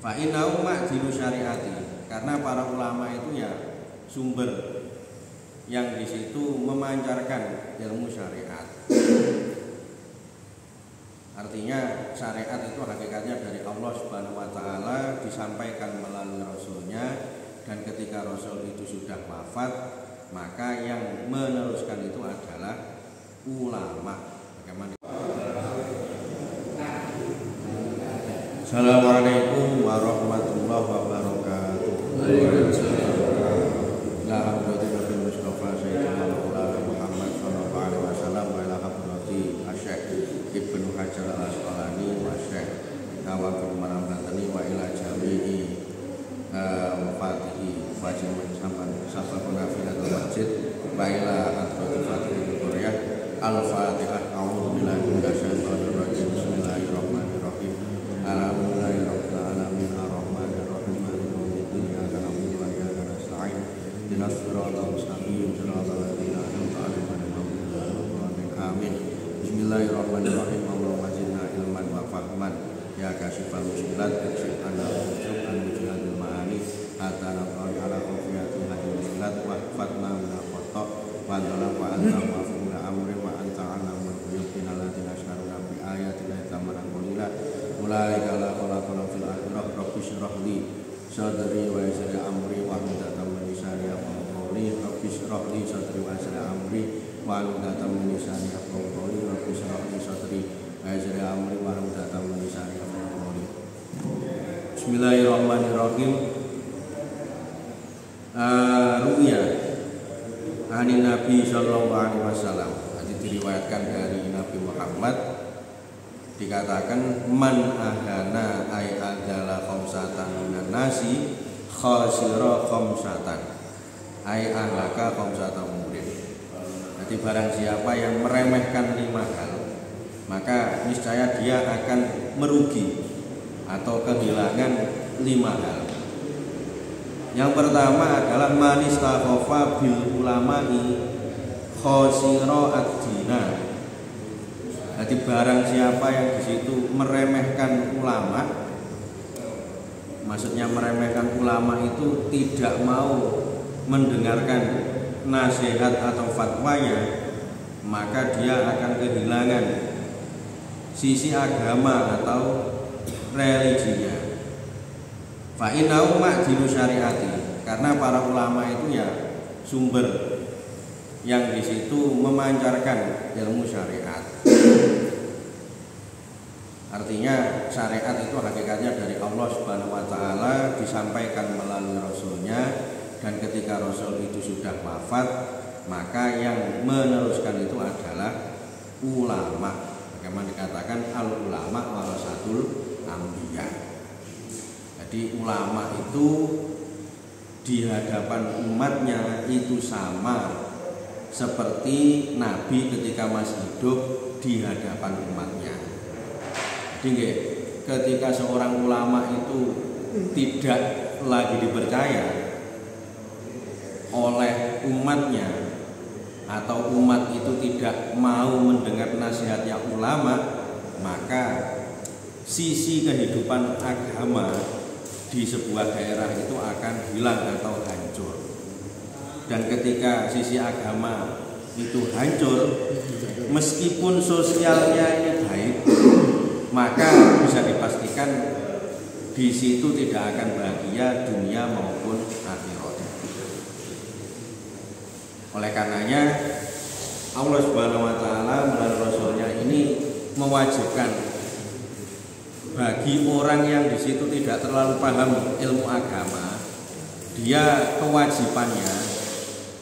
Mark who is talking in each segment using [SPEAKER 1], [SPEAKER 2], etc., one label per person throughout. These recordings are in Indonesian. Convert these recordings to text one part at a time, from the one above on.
[SPEAKER 1] Fa innahu ma'dilu syariati, karena para ulama itu ya sumber yang di situ memancarkan ilmu syariat. Artinya syariat itu hakikatnya dari Allah Subhanahu wa taala, disampaikan melalui rasulnya, dan ketika rasul itu sudah wafat, maka yang meneruskan itu adalah ulama. Bagaimana? Assalamualaikum warahmatullahi wabarakatuh. La hadrati Nabi Mustafa Sayyidina Muhammad sallallahu alaihi wasallam wa ila hadrati Asy-Syaikh Ibnu Hajar Al-Asqalani wa Syekh Nawafil Marambantani wa ila jami'i wafatihi wajimun sampan sabakuna filatul masjid wa ila hadrati Fatihul Qur'an Al-Fatihah. A'udzu billahi minasy syaithanir rajim. Bismillahirrahmanirrahim. Alhamdulillahirabbil alamin arrahmanir rahim maliki yaumiddin iyyaka na'budu wa iyyaka nasta'in ihdinas siratal mustaqim siratal ladzina an'amta 'alaihim ghairil maghdubi 'alaihim waladdallin. Amin. Bismillahirrahmanirrahim. Allahumma zidna ilman wa fahman ya kasyifal mushkilat ikshif anna ujub an mujladil ma'ani hatta naqul ala khafiyati hadil mushkilat wa fatma min al-khata wa dhalam wa anta wa fumla amri wa anta alamul ghuyub innalladzina asyrafuna bi ayati la tamaran qulila ulaika la khalaqna fil akhirah rabbi shrah li sadri wa yassir amri wa hlul 'uqdatam min lisani yafqahu qawli rabbi shrah li sadri wa yassir amri wa hlul 'uqdatam min lisani yafqahu qawli rabbi shrah li sadri wa yassir amri wa hlul 'uqdatam min lisani yafqahu qawli. Bismillahirrahmanirrahim. Ru'ya anin Nabi sallallahu alaihi wasallam, hadis diriwayatkan dari Nabi Muhammad, dikatakan man ahana ay adzala khamsatan minan nasi khasira khamsatan ay ahlaka khamsatan umurin. Jadi barang siapa yang meremehkan 5 hal, maka niscaya dia akan merugi atau kehilangan 5 hal. Yang pertama adalah manistakhofa bil ulama'i khasira ad-dina. Jadi barang siapa yang di situ meremehkan ulama, maksudnya meremehkan ulama itu tidak mau mendengarkan nasihat atau fatwanya, maka dia akan kehilangan sisi agama atau religinya. Fa innahu ma'dilu syariati, karena para ulama itu ya sumber yang di situ memancarkan ilmu syariat. Artinya syariat itu hakikatnya dari Allah Subhanahu wa taala, disampaikan melalui rasulnya, dan ketika rasul itu sudah wafat, maka yang meneruskan itu adalah ulama. Bagaimana dikatakan al ulama warasatul anbiya. Jadi ulama itu di hadapan umatnya itu sama seperti Nabi ketika masih hidup di hadapan umatnya. Jadi ketika seorang ulama itu tidak lagi dipercaya oleh umatnya, atau umat itu tidak mau mendengar nasihatnya ulama, maka sisi kehidupan agama di sebuah daerah itu akan hilang atau hancur. Dan ketika sisi agama itu hancur, meskipun sosialnya ini baik, maka bisa dipastikan di situ tidak akan bahagia dunia maupun akhirat. Oleh karenanya Allah Subhanahu wa taala melalui rasulnya ini mewajibkan bagi orang yang di situ tidak terlalu paham ilmu agama, dia kewajibannya,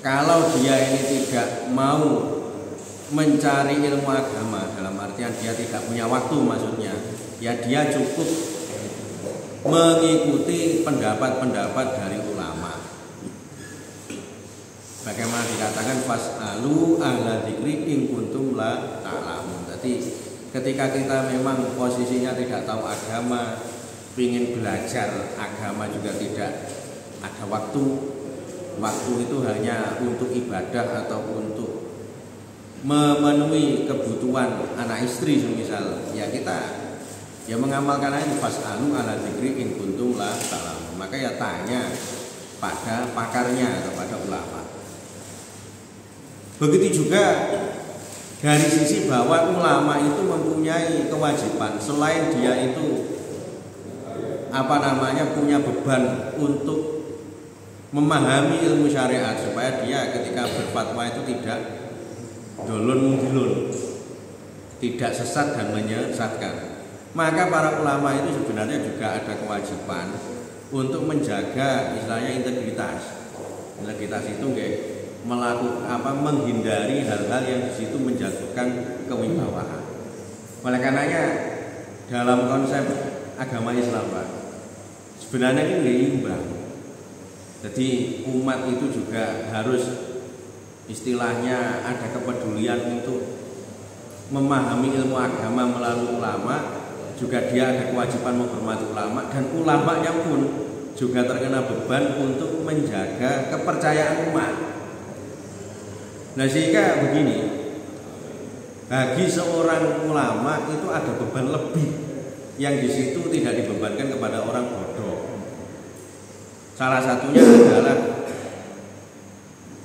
[SPEAKER 1] kalau dia ini tidak mau mencari ilmu agama, dalam artian dia tidak punya waktu maksudnya, ya dia cukup mengikuti pendapat-pendapat dari ulama. Bagaimana dikatakan fas'alu ahla dzikri in kuntum la ta'lamun. Jadi ketika kita memang posisinya tidak tahu agama, ingin belajar agama juga tidak ada waktu. Waktu itu hanya untuk ibadah atau untuk memenuhi kebutuhan anak istri semisal, ya kita Ya mengamalkan aja, fas'alu ala dzikri in kuntum la ta'lamun. Maka ya tanya pada pakarnya atau pada ulama. Begitu juga dari sisi bahwa ulama itu mempunyai kewajiban selain dia itu punya beban untuk memahami ilmu syariat supaya dia ketika berfatwa itu tidak dolun-dilun, tidak sesat dan menyesatkan. Maka para ulama itu sebenarnya juga ada kewajiban untuk menjaga istilahnya integritas. Integritas itu menghindari hal-hal yang di situ menjatuhkan kewibawaan. Oleh karenanya dalam konsep agama Islam, Pak, sebenarnya ini imbang. Jadi umat itu juga harus istilahnya ada kepedulian untuk memahami ilmu agama melalui ulama. Juga dia ada kewajiban menghormati ulama, dan ulamanya pun juga terkena beban untuk menjaga kepercayaan umat. Nah sehingga begini, bagi seorang ulama itu ada beban lebih yang di situ tidak dibebankan kepada orang bodoh. Salah satunya adalah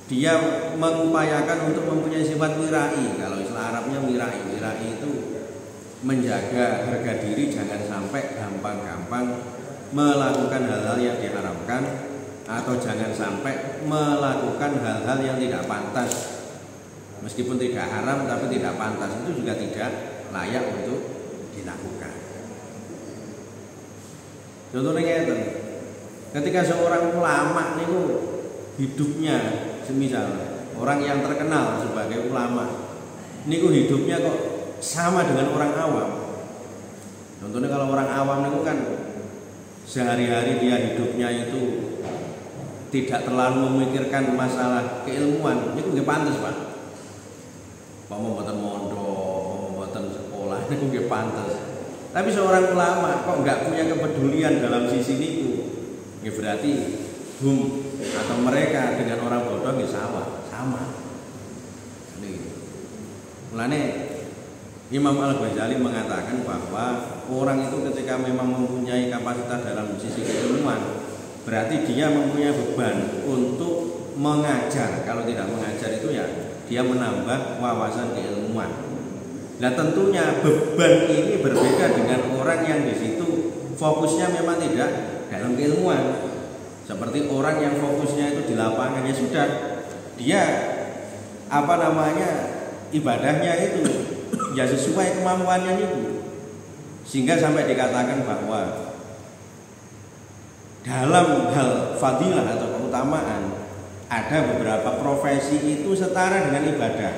[SPEAKER 1] dia mengupayakan untuk mempunyai sifat wirai. Kalau istilah Arabnya wirai, wirai itu menjaga harga diri, jangan sampai gampang-gampang melakukan hal-hal yang diharamkan, atau jangan sampai melakukan hal-hal yang tidak pantas. Meskipun tidak haram tapi tidak pantas, itu juga tidak layak untuk dilakukan. Contohnya ketika seorang ulama itu hidupnya, semisal orang yang terkenal sebagai ulama niku hidupnya kok sama dengan orang awam. Contohnya kalau orang awam itu kan sehari-hari dia hidupnya itu tidak terlalu memikirkan masalah keilmuan, itu nggak pantas, Pak. Mau mboten mondok, mau mboten sekolah, itu nggak pantas. Tapi seorang ulama kok nggak punya kepedulian dalam sisi itu, ya berarti atau mereka dengan orang bodoh nggak sama. Nih, mulane Imam Al-Ghazali mengatakan bahwa orang itu ketika memang mempunyai kapasitas dalam sisi keilmuan, berarti dia mempunyai beban untuk mengajar. Kalau tidak mengajar itu ya dia menambah wawasan keilmuan. Nah tentunya beban ini berbeda dengan orang yang di situ fokusnya memang tidak dalam keilmuan. Seperti orang yang fokusnya itu di lapangan, ya sudah, dia ibadahnya itu ya sesuai kemampuannya itu. Sehingga sampai dikatakan bahwa dalam hal fadilah atau keutamaan ada beberapa profesi itu setara dengan ibadah.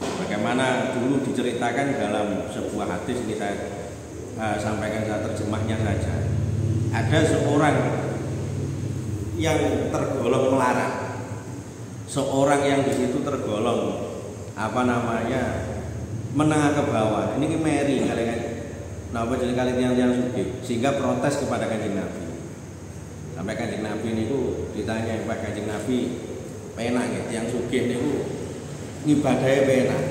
[SPEAKER 1] Bagaimana dulu diceritakan dalam sebuah hadis, ini saya sampaikan, saya terjemahnya saja. Ada seorang yang tergolong melarat, seorang yang di situ tergolong menengah ke bawah. Ini meri kalian, yang sugih, sehingga protes kepada Kanjeng Nabi. Sampai Kanjeng Nabi niku ditanya, Pak Kanjeng Nabi, penak nggih yang sugih niku ngibadahe penak,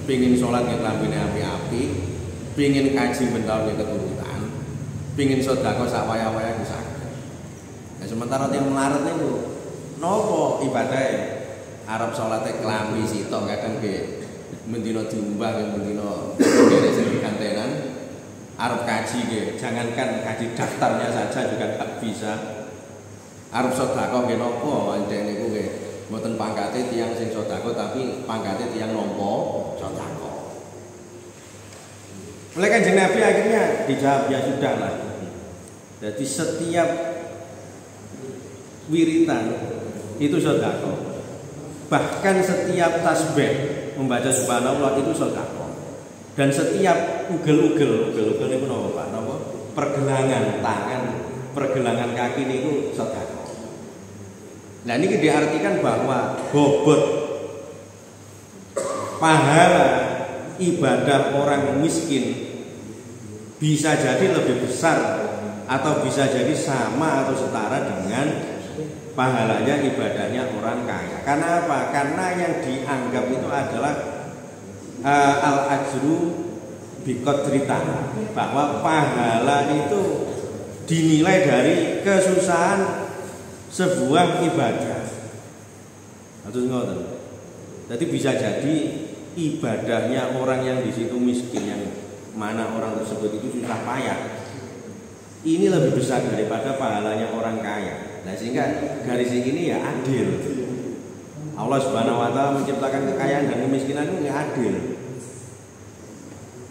[SPEAKER 1] pengin sholat nggih lambene api-api, pengin kaji bentar nggih keturutan, pengin sedekah sak waya-waya nggih saged. Nah, sementara yang melarat niku nopo ibadahe? Arab salate klambi sitok kadang nggih mendina diumbah nggih mendina beres kantenan. Arab kaji nggih, jangankan kaji daftarnya saja juga tak bisa. Arab sedekah nggih napa ndek niku nggih mboten pangkate tiyang sing sedekah tapi pangkate tiyang nampa sedekah. Oleh Kanjeng Nabi akhirnya dijawab, ya sudahlah. Jadi setiap wiritan itu sedekah. Bahkan setiap tasbih membaca subhanallah itu sedekah. Dan setiap ugel-ugel itu napa Pak? Napa? Pergelangan tangan, pergelangan kaki niku sedekah. Nah ini diartikan bahwa bobot pahala ibadah orang miskin bisa jadi lebih besar atau bisa jadi sama atau setara dengan pahalanya ibadahnya orang kaya. Karena apa? Karena yang dianggap itu adalah al-ajru
[SPEAKER 2] bikot cerita bahwa pahala itu dinilai dari kesusahan sebuah ibadah. Maksud ngoten. Jadi bisa jadi ibadahnya orang yang di situ miskin, yang mana orang tersebut itu susah payah, ini lebih besar daripada pahalanya orang kaya. Nah sehingga dari sini ya adil. Allah Subhanahu wa taala menciptakan kekayaan dan kemiskinan itu ya adil.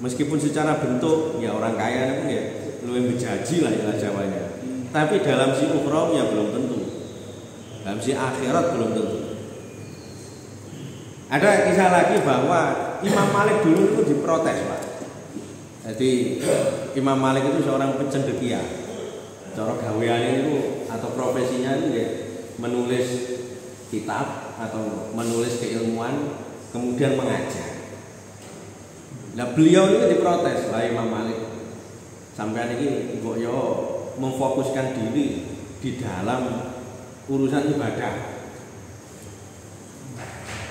[SPEAKER 2] Meskipun secara bentuk ya orang kaya itu ya lebih berjaji lah istilah Jawanya. Tapi dalam si ukhrawi ya belum tentu. Dalam si akhirat belum tentu. Ada kisah lagi bahwa Imam Malik dulu itu diprotes, Pak. Jadi Imam Malik itu seorang pencendekia. Cara gaweane itu atau profesinya itu ya menulis kitab atau menulis keilmuan kemudian mengajar. Nah beliau itu diprotes oleh Imam Malik. Sampai ini kok yo memfokuskan diri di dalam urusan ibadah.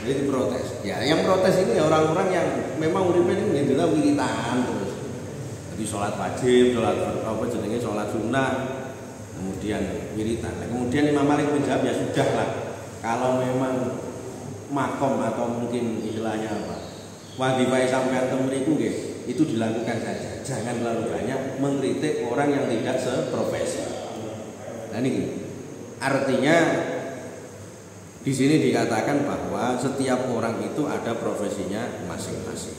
[SPEAKER 2] Jadi diprotes. Ya yang protes ini ya orang-orang yang memang uripnya ini adalah wiritan terus. Jadi sholat wajib, sholat apa jenenge sholat sunnah, kemudian wiritan. Nah, kemudian Imam Malik menjawab ya sudahlah. Kalau memang makom atau mungkin istilahnya apa, wadifai sampean temeriku nggih, itu dilakukan saja. Jangan terlalu banyak mengkritik orang yang tidak seprofesi. Nah ini artinya di sini dikatakan bahwa setiap orang itu ada profesinya masing-masing.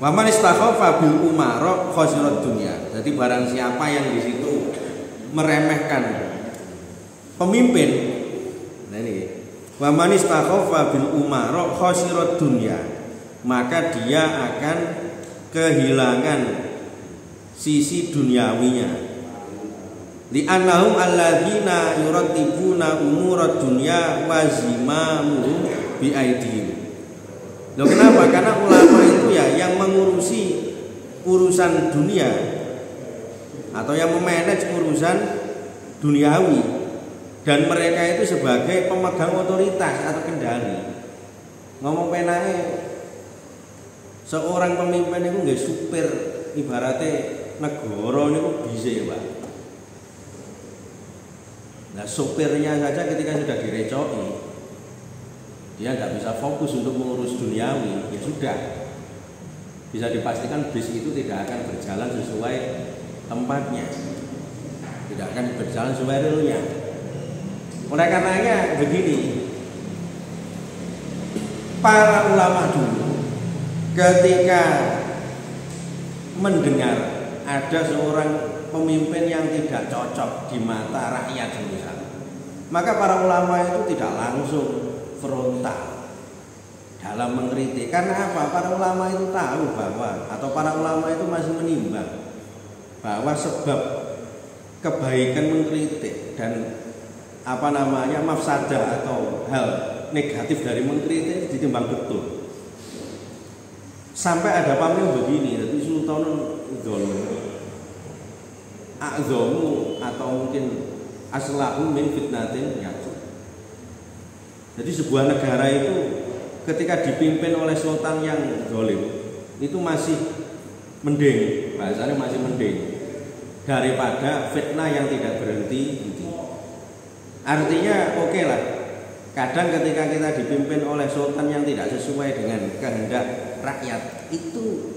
[SPEAKER 2] Wa man istakhafa bil umara khasirat dunya. Jadi barang siapa yang di situ meremehkan pemimpin. Nah ini. Wa man istakhafa bil umara khasirat dunya. Maka dia akan kehilangan sisi duniawinya. Li'annahum alladzina yurattibuna umurad dunya wa zimamuhum bi aidihim. Loh kenapa? Karena ulama itu ya yang mengurusi urusan dunia atau yang memanage urusan duniawi, dan mereka itu sebagai pemegang otoritas atau kendali. Ngomong penake seorang pemimpin itu nggih supir ibaratnya negara niku bisa, Pak. Nah sopirnya saja ketika sudah direcoki, dia nggak bisa fokus untuk mengurus duniawi, ya sudah bisa dipastikan bis itu tidak akan berjalan sesuai tempatnya, tidak akan berjalan sesuai realnya. Oleh karenanya begini, para ulama dulu ketika mendengar ada seorang pemimpin yang tidak cocok di mata rakyat misalnya, maka para ulama itu tidak langsung frontal dalam mengkritik. Karena apa? Para ulama itu tahu bahwa, atau para ulama itu masih menimbang bahwa sebab kebaikan mengkritik dan apa namanya mafsadah atau hal negatif dari mengkritik ditimbang betul. Sampai ada pamil begini, jadi Sultanul Dzulm a'zamu atau mungkin aslahu min fitnatin yaqul. Jadi sebuah negara itu ketika dipimpin oleh sultan yang zalim itu masih mending, bahasanya masih mending daripada fitnah yang tidak berhenti. Artinya oke lah, kadang ketika kita dipimpin oleh sultan yang tidak sesuai dengan kehendak rakyat itu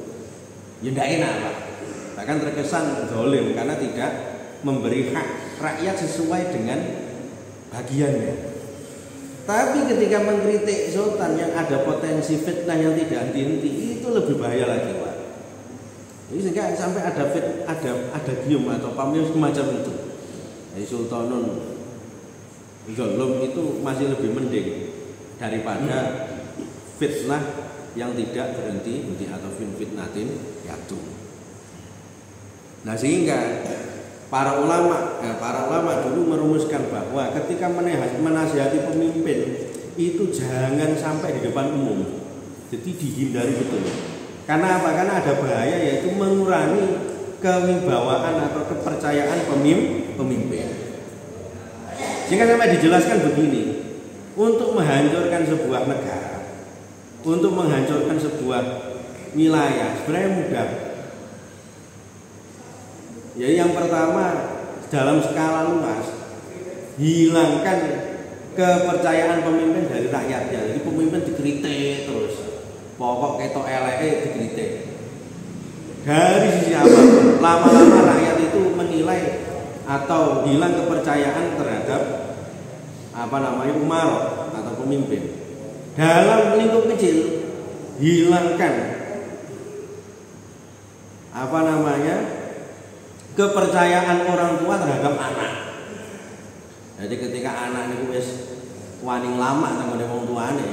[SPEAKER 2] ya tidak enak, Pak. Bahkan terkesan zalim karena tidak memberi hak rakyat sesuai dengan bagiannya. Tapi ketika mengkritik sultan yang ada potensi fitnah yang tidak henti-henti, itu lebih bahaya lagi, Pak. Jadi sehingga sampai ada gium atau pamil semacam itu. Jadi Sultanun Dzulm itu masih lebih mending daripada fitnah yang tidak berhenti atau fitnatin yaitu. Nah sehingga para ulama dulu merumuskan bahwa ketika menasihati pemimpin itu jangan sampai di depan umum, jadi dihindari betul. Karena apa? Karena ada bahaya, yaitu mengurangi kewibawaan atau kepercayaan pemimpin. Sehingga sampai dijelaskan begini, untuk menghancurkan sebuah negara, untuk menghancurkan sebuah wilayah sebenarnya mudah. Ya yang pertama dalam skala luas hilangkan kepercayaan pemimpin dari rakyatnya. Jadi pemimpin dikritik terus, pokok ketok eleke dikritik. Dari sisi apapun, lama-lama rakyat itu menilai atau hilang kepercayaan terhadap umarok atau pemimpin. Dalam lingkup kecil hilangkan kepercayaan orang tua terhadap anak. Jadi ketika anak itu wis wani lama nang wong tuane,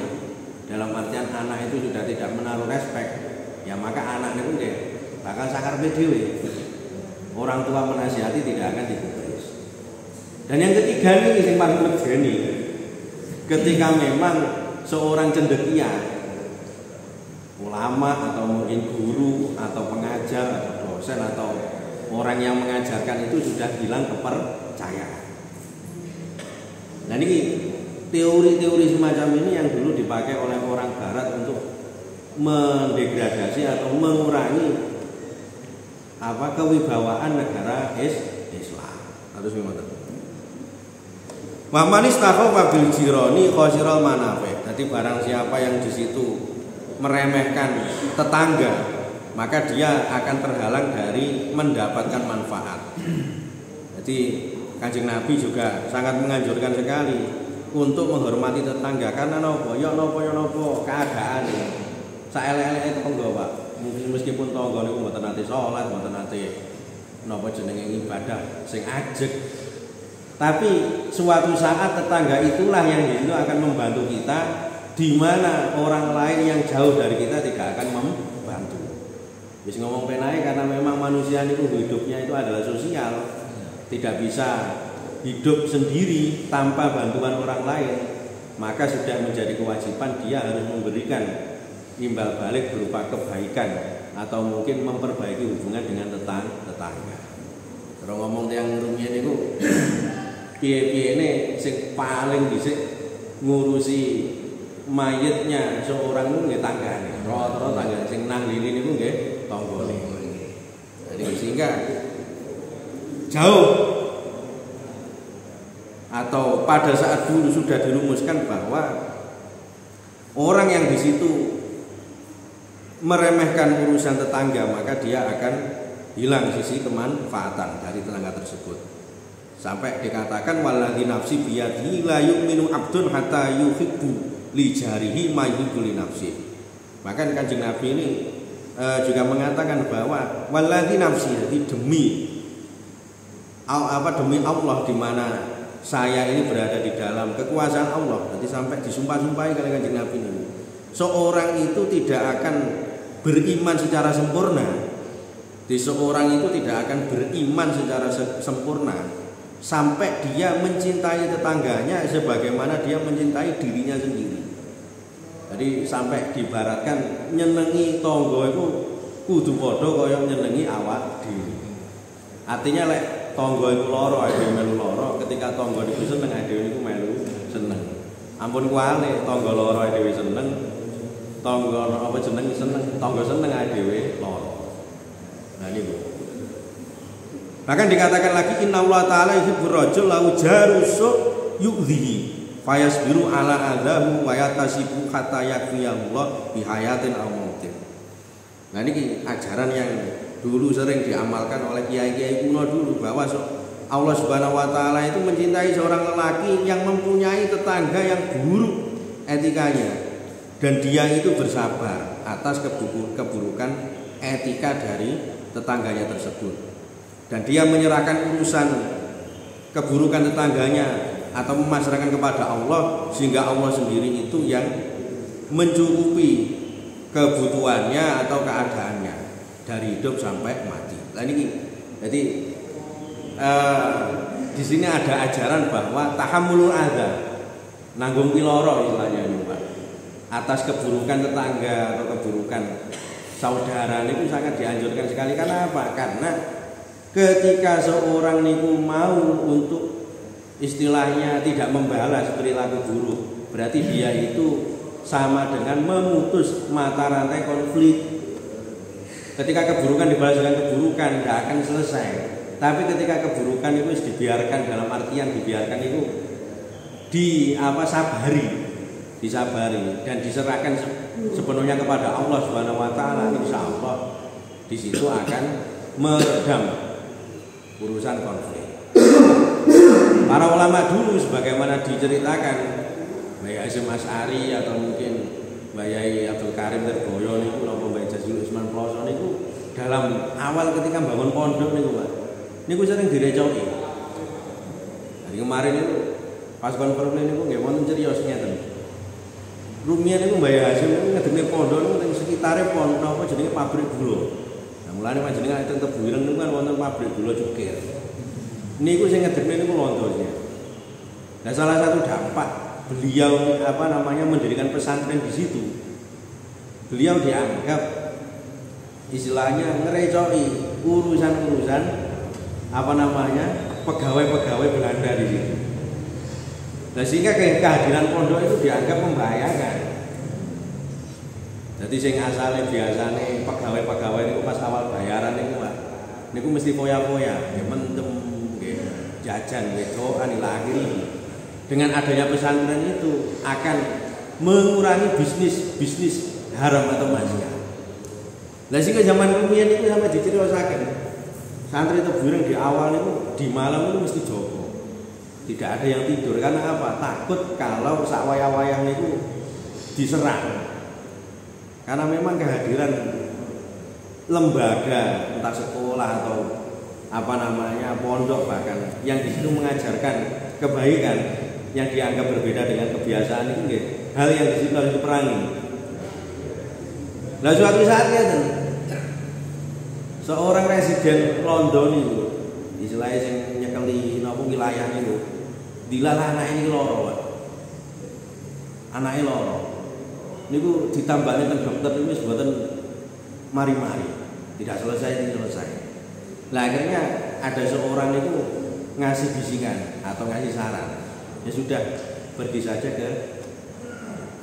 [SPEAKER 2] dalam artian anak itu sudah tidak menaruh respek, ya maka anak itu nggih bakal sakarpe dhewe. Orang tua menasihati tidak akan digubris. Dan yang ketiga ini yang paling medeni. Ketika memang seorang cendekia, ulama atau mungkin guru atau pengajar atau dosen atau orang yang mengajarkan itu sudah hilang kepercayaan. Nah ini teori-teori semacam ini yang dulu dipakai oleh orang Barat untuk mendegradasi atau mengurangi kewibawaan negara Islam. Harus gimana? Wa man istakhfa bil jirani khasiral manafi. Jadi barang siapa yang di situ meremehkan tetangga, maka dia akan terhalang dari mendapatkan manfaat. Jadi Kanjeng Nabi juga sangat menganjurkan sekali untuk menghormati tetangga karena nopo keadaan saelek-eleke tangga, Pak. Meskipun tangga niku mboten nate salat, mboten nate napa jenenge ibadah sing ajeg. Tapi suatu saat tetangga itulah yang itu akan membantu kita di mana orang lain yang jauh dari kita tidak akan membantu. Wis ngomong penae karena memang manusia itu hidupnya itu adalah sosial. Tidak bisa hidup sendiri tanpa bantuan orang lain, maka sudah menjadi kewajiban dia harus memberikan imbal balik berupa kebaikan atau mungkin memperbaiki hubungan dengan tetangga. Kalau ngomong yang rumiyin niku piye-piyene sing paling dhisik ngurusi mayitnya seorang niku nggih tanggane. Rata-rata tangga sing nang lili niku nggih tanggane. Jadi sehingga jauh atau pada saat dulu sudah dirumuskan bahwa orang yang di situ meremehkan urusan tetangga maka dia akan hilang sisi kemanfaatan dari tetangga tersebut. Sampai dikatakan waladzi nafsi biyadihi la yu'minu abdun hatta yuhibbu li jarihi ma yuhibbu li nafsi. Maka Kanjeng Nabi ini juga mengatakan bahwa waladzi nafsi, jadi demi Allah di mana saya ini berada di dalam kekuasaan Allah. Jadi sampai disumpah-sumpahi oleh Kanjeng Nabi ini. Seorang itu tidak akan beriman secara sempurna. Seorang itu tidak akan beriman secara sempurna sampai dia mencintai tetangganya sebagaimana dia mencintai dirinya sendiri. Jadi sampai dibaratkan nyenengi tangga itu kudu padha kaya nyenengi awak dhewe. Artinya lek tangga iku lara dhewe melu lara, ketika tangga niku seneng dhewe niku melu seneng. Ampun kuwale tangga lara dhewe seneng, tangga seneng, tangga seneng dhewe lara. Nah niku. Bahkan dikatakan lagi innallaha ta'ala yuhibbur rajul lahu jarusu yu'dhihi fayasbiru ala adahu wa yatasibu hatta yakfiyallah bihayatin aw mautin. Nah ini ajaran yang dulu sering diamalkan oleh kiai-kiai kuno dulu bahwa Allah Subhanahu wa taala itu mencintai seorang lelaki yang mempunyai tetangga yang buruk etikanya dan dia itu bersabar atas keburukan etika dari tetangganya tersebut. Dan dia menyerahkan urusan keburukan tetangganya atau memasrahkan kepada Allah sehingga Allah sendiri itu yang mencukupi kebutuhannya atau keadaannya dari hidup sampai mati. Nah ini jadi di sini ada ajaran bahwa tahammulul adza, nanggung piloro istilahnya ini Pak, atas keburukan tetangga atau keburukan saudara itu sangat dianjurkan sekali. Karena apa? Karena ketika seorang niku mau untuk istilahnya tidak membalas perilaku buruk, berarti dia itu sama dengan memutus mata rantai konflik Ketika keburukan dibalas dengan keburukan tidak akan selesai. Tapi ketika keburukan itu dibiarkan, dalam artian dibiarkan itu disabari dan diserahkan sepenuhnya kepada Allah Subhanahu wa taala, insya Allah di situ akan meredam urusan konflik. Para ulama dulu sebagaimana diceritakan Mbah Hasyim Asy'ari atau mungkin Mbah Yai Abdul Karim Terboyo niku napa Mbah Jazil Usman Ploso niku dalam awal ketika bangun pondok niku Pak, niku sering direcoki. Jadi kemarin itu pas konferensi niku nggih wonten criyos ngeten. Rumiyin niku Mbah Hasyim niku ngedenge pondok niku ning sekitare pondok apa jenenge pabrik gula. Nah mulane panjenengan teng Tebuireng niku kan wonten pabrik gula cukir. Niku sing ngedenge niku londonya. Nah salah satu dampak beliau mendirikan pesantren di situ. Beliau dianggap istilahnya ngerecoki urusan-urusan pegawai-pegawai Belanda di situ. Nah, sehingga kehadiran pondok itu dianggap membahayakan. Jadi sing asale biasane pegawai-pegawai niku pas awal bayaran niku Pak, niku mesti foya-foya, nggih mentem, nggih jajan, nggih doan ila akhiri. Dengan adanya pesantren itu akan mengurangi bisnis haram atau maksiat. Lah sehingga zaman rumiyin itu sampai diceritakan santri Tebuireng di awal itu di malam itu mesti jogo. Tidak ada yang tidur karena apa? Takut kalau sak wayah-wayah itu diserang. Karena memang kehadiran lembaga entah sekolah atau pondok bahkan yang di situ mengajarkan kebaikan yang dianggap berbeda dengan kebiasaan itu hal yang di situ harus diperangi. Nah suatu saatnya seorang residen London itu istilahnya yang nyekeli wilayah itu dilalah anak ini loro. Anaknya loro. Niku ditambahnya kan dokter ini sebutan mari-mari. Tidak selesai. Nah akhirnya ada seorang itu ngasih bisikan atau ngasih saran. Ya sudah pergi saja ke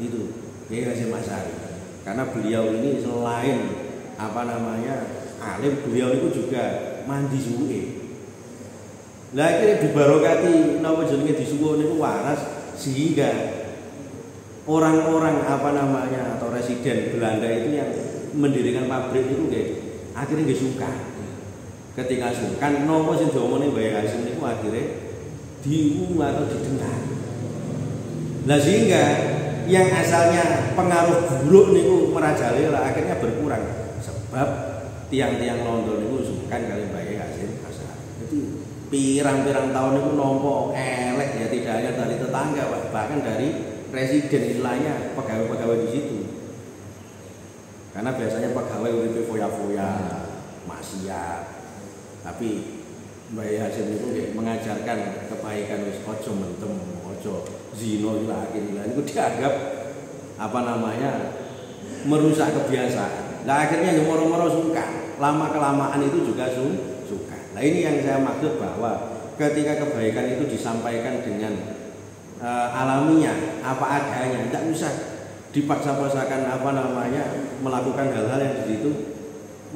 [SPEAKER 2] itu Kiai Hasyim Asy'ari. Karena beliau ini selain alim, beliau itu juga mandi suwe. Lah akhirnya dibarokati napa jenenge disuwun niku waras sehingga orang-orang atau residen Belanda itu yang mendirikan pabrik itu akhirnya suka. Ketika suka napa sing diomongin Mbah Hasyim niku akhirnya diungu atau didengar. Nah sehingga yang asalnya pengaruh buruk niku merajalela akhirnya berkurang sebab tiang-tiang London niku sukan kali Mbah Hasyim Asy'ari. Jadi pirang-pirang tahun niku nompo elek ya, tidak hanya dari tetangga bahkan dari residen istilahnya pegawai-pegawai di situ. Karena biasanya pegawai uripe foya-foya, maksiat. Tapi Mbah Hasyim itu mengajarkan kebaikan wis ojo mentem, ojo zina ila akhirnya. Itu dianggap merusak kebiasaan. Nah akhirnya yang moro-moro suka. Lama kelamaan itu juga suka. Nah ini yang saya maksud bahwa ketika kebaikan itu disampaikan dengan alamiah apa adanya, tidak usah dipaksa-paksakan melakukan hal-hal yang di situ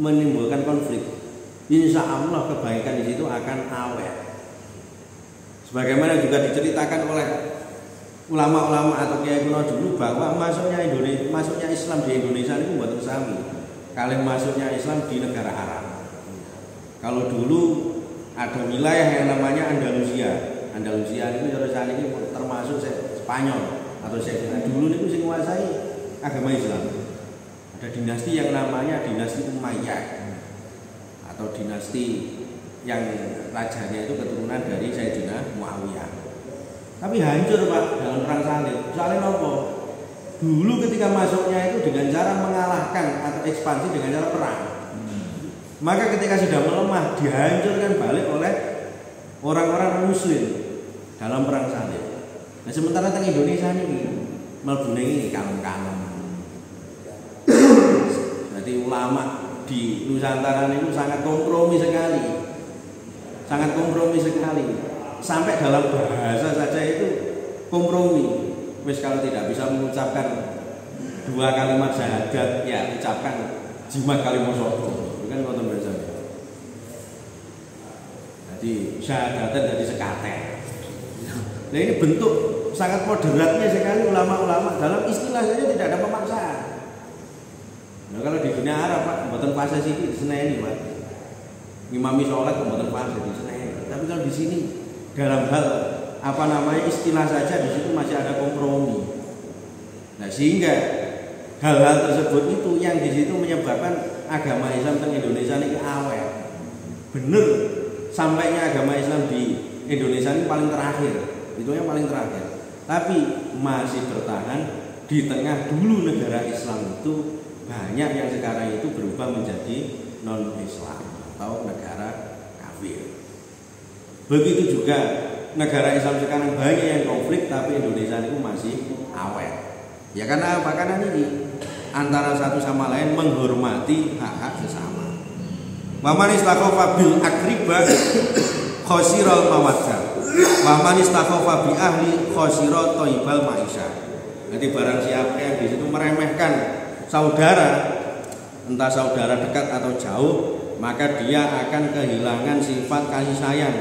[SPEAKER 2] menimbulkan konflik. Insya Allah kebaikan di situ akan awet. Sebagaimana juga diceritakan oleh ulama-ulama atau kiai kuno dulu bahwa masuknya Islam di Indonesia itu buat sami. Kali masuknya Islam di negara Arab. Kalau dulu ada wilayah yang namanya Andalusia. Andalusia itu ini termasuk Spanyol atau dulu itu sing menguasai agama Islam. Ada dinasti yang namanya dinasti Umayyah atau dinasti yang rajanya itu keturunan dari Sayyidina Muawiyah. Tapi hancur Pak dalam perang salib. Soalnya apa? Dulu ketika masuknya itu dengan cara mengalahkan atau ekspansi dengan cara perang. Maka ketika sudah melemah dihancurkan balik oleh orang-orang Muslim dalam perang salib. Nah sementara teng Indonesia ini mlebune ini kalem-kalem. Jadi ulama di Nusantara itu sangat kompromi sekali. Sampai dalam bahasa saja itu kompromi. Wis kalau tidak bisa mengucapkan 2 kalimat syahadat, ya ucapkan jimat kalimat syahadat. kan ngoten biasane. Jadi syahadatan jadi sekaten. Nah ini bentuk sangat moderatnya sekali ulama-ulama dalam istilah saja tidak ada pemaksaan. Nah kalau di dunia Arab Pak, mboten fase siki diseneni Pak. Ngimami sholat mboten fase diseneni. Tapi kalau di sini dalam hal apa namanya istilah saja di situ masih ada kompromi. Nah sehingga hal-hal tersebut itu yang di situ menyebabkan agama Islam di Indonesia ini awet. Bener sampainya agama Islam di Indonesia ini paling terakhir, itu yang paling terakhir. Tapi masih bertahan di tengah dulu negara Islam itu banyak yang sekarang itu berubah menjadi non-Islam atau negara kafir. Begitu juga negara Islam sekarang banyak yang konflik, tapi Indonesia itu masih awet. Ya karena apa? Karena ini antara satu sama lain menghormati hak-hak sesama. Wa man istakhafa bil akriba khosiral mawaddah. Wa man istakhafa bi ahli khosiral thaibal maisha. Jadi barang siapa yang di situ meremehkan saudara, entah saudara dekat atau jauh, maka dia akan kehilangan sifat kasih sayang.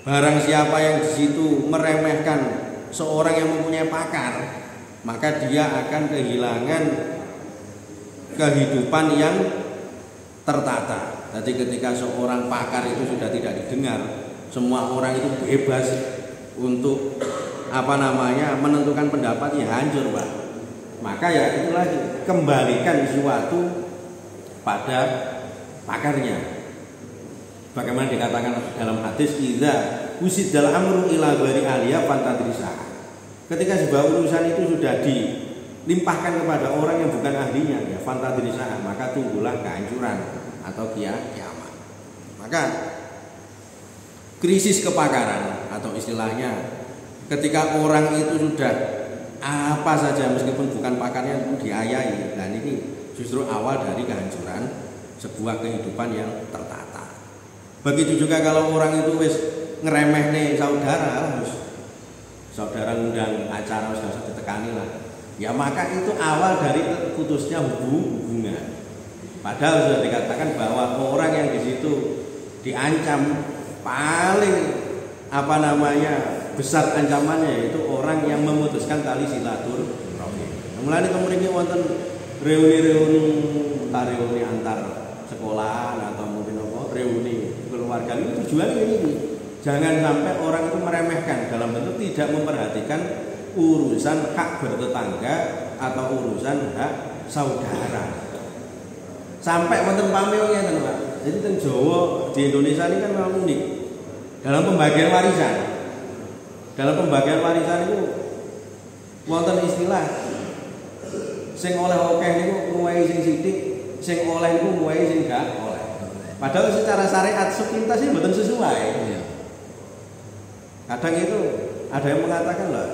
[SPEAKER 2] Barang siapa yang di situ meremehkan seorang yang mempunyai pakar, maka dia akan kehilangan kehidupan yang tertata. Jadi ketika seorang pakar itu sudah tidak didengar, semua orang itu bebas untuk apa namanya menentukan pendapat, ya hancur Pak. Maka ya itu lagi, kembalikan sesuatu pada pakarnya. Bagaimana dikatakan dalam hadis, idza usidal amru ila ghairi ahliya fantadrisah. Ketika sebuah urusan itu sudah dilimpahkan kepada orang yang bukan ahlinya, ya fantadrisah, maka tunggulah kehancuran atau kiamat. Maka krisis kepakaran atau istilahnya ketika orang itu sudah apa saja meskipun bukan pakarnya itu diayai, dan ini justru awal dari kehancuran sebuah kehidupan yang tertata. Begitu juga kalau orang itu wis ngeremeh nih saudara, saudara ngundang acara sudah usah ditekani lah, ya maka itu awal dari putusnya hubungan. Padahal sudah dikatakan bahwa orang yang di situ diancam paling apa namanya besar ancamannya, yaitu orang yang memutuskan tali silaturahmi. Mulai kemudian wonten reuni antar sekolah atau mungkin reuni keluarga, itu tujuannya ini. Jangan sampai orang itu meremehkan dalam bentuk tidak memperhatikan urusan hak bertetangga atau urusan hak saudara. Sampai wonten pameo ngeten Pak. Jadi teng Jawa di Indonesia ini kan memang unik. Dalam pembagian warisan. Dalam pembagian warisan itu wonten istilah sing oleh akeh niku ngwehi sing sithik, sing oleh niku ngwehi sing gak oleh. Padahal secara syariat sepintas ini mboten sesuai. Kadang itu ada yang mengatakan lah,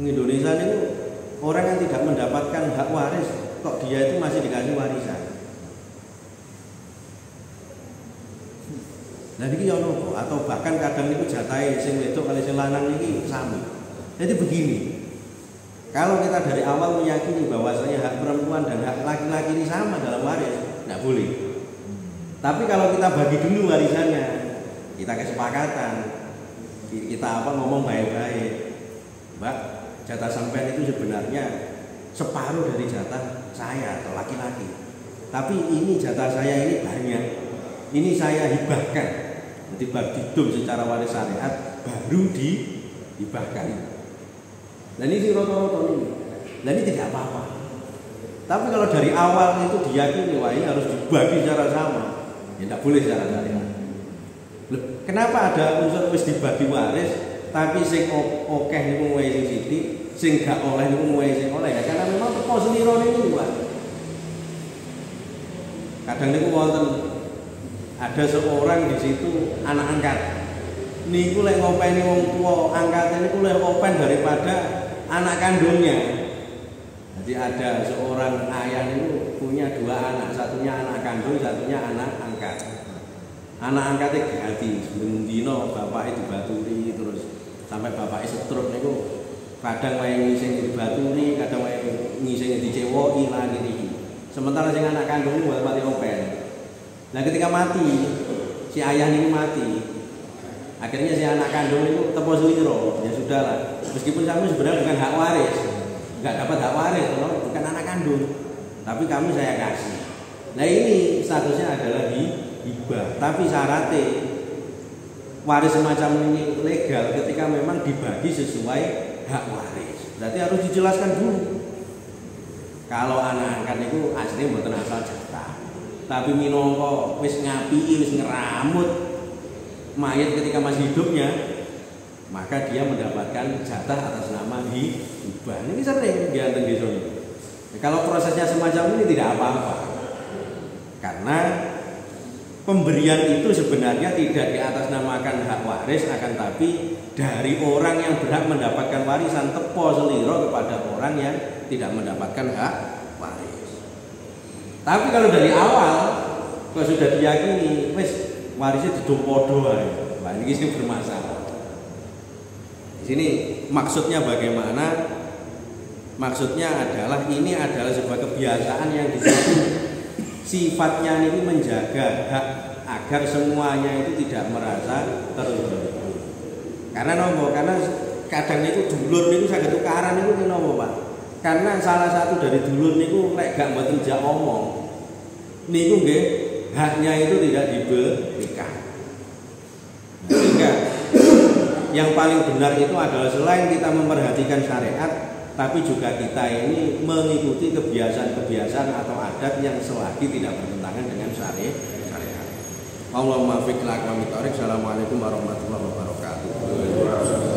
[SPEAKER 2] di Indonesia itu orang yang tidak mendapatkan hak waris, kok dia itu masih dikasih warisan. Nah ini ono atau bahkan kadang itu jatahe sing wedok kali sing lanang iki sami. Jadi begini, kalau kita dari awal meyakini bahwasanya hak perempuan dan hak laki-laki ini sama dalam waris, tidak boleh. Tapi kalau kita bagi dulu warisannya, kita kesepakatan, kita ngomong baik-baik, Mbak, jatah sampean itu sebenarnya separuh dari jatah saya atau laki-laki. Tapi ini jatah saya ini banyak, ini saya hibahkan. Jadi berdidum secara waris syariat baru dihibahkan. Dan ini roto-roto ini. Dan ini tidak apa-apa. Tapi kalau dari awal itu diyakini wah ini harus dibagi secara sama, ya tidak boleh secara syariat. Kenapa ada unsur wis dibagi waris, tapi sing okeh niku ngwehi sing sithik, sing gak oleh niku ngwehi sing oleh? Ya karena memang teko selirone niku, Pak. Kadang niku wonten ada seorang di situ anak angkat. Niku lek ngopeni wong tua angkate niku lek open daripada anak kandungnya. Jadi ada seorang ayah niku punya dua anak, satunya anak kandung, satunya anak angkat. Anak angkatnya ganti, sebelum dino bapak itu dibaturi terus sampai bapak stroke niku kadang wae ngising dibaturi, kadang wae ngising dicewoi lah gini. Sementara sing anak kandung ini buat mati open. Nah ketika mati, si ayah ini mati. Akhirnya si anak kandung itu tepo seliro. Ya sudahlah. Meskipun kamu sebenarnya bukan hak waris, nggak dapat hak waris, bukan anak kandung. Tapi kamu saya kasih. Nah ini statusnya adalah hibah. Tapi syaratnya waris semacam ini legal ketika memang dibagi sesuai hak waris. Berarti harus dijelaskan dulu. Kalau anak angkat itu aslinya mboten asal jatah. Tapi minangka wis ngapiki, wis ngeramut mayat ketika masih hidupnya, maka dia mendapatkan jatah atas nama hibah. Ini sering di anteng desa ini. Kalau prosesnya semacam ini tidak apa-apa. Karena pemberian itu sebenarnya tidak diatasnamakan hak waris, akan tapi dari orang yang berhak mendapatkan warisan tepo seliro kepada orang yang tidak mendapatkan hak waris. Tapi kalau dari awal kalau sudah diyakini wis warisnya didompodo ae. Nah, ini sih bermasalah. Di sini maksudnya bagaimana? Maksudnya adalah ini adalah sebuah kebiasaan yang sifatnya ini menjaga hak agar semuanya itu tidak merasa terganggu. Karena nopo? Karena kadang niku dulur niku saged tukaran niku nopo, Pak? Karena salah satu dari dulur niku lek gak mboten jak omong. Niku nggih haknya itu tidak diberikan. Sehingga yang paling benar itu adalah selain kita memperhatikan syariat, tapi juga kita ini mengikuti kebiasaan-kebiasaan atau adat yang selagi tidak bertentangan dengan syariat. Allahumma fiqh lak wa mitarik. Assalamualaikum warahmatullahi wabarakatuh.